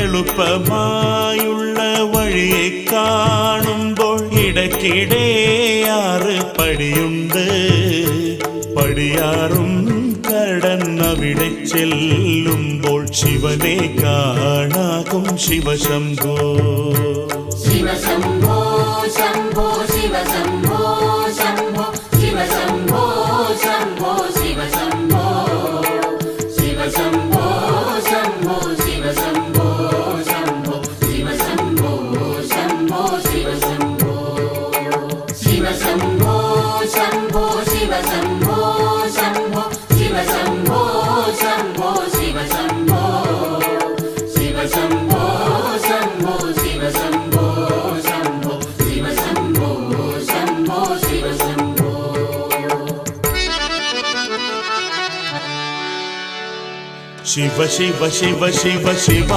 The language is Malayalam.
എളുപ്പമായുള്ള വഴിയെ കാണുമ്പോൾ ഇടയ്ക്കിടെ 6 പടിയുണ്ട്. പടിയാറും കടന്നവിടെ ചെല്ലുമ്പോൾ ശിവനെ കാണാകും. ശിവശംഭോ ശിവശംഭോ ശംഭോ ശിവശംഭോ ശംഭോ ശിവശംഭോ ശംഭോ ശിവശംഭോ ശിവശംഭോ ശംഭോ ശിവശംഭോ ശംഭോ ശിവശംഭോ ശംഭോ ശിവശംഭോ ശിവശംഭോ ശംഭോ ശിവശംഭോ ശംഭോ ശിവശംഭോ ശംഭോ ശിവശംഭോ ശിവശംഭോ ശംഭോ ശിവശംഭോ ശംഭോ ശിവശംഭോ ശംഭോ ശിവശംഭോ. ശിവ ശിവ ശിവ ശിവ ശിവ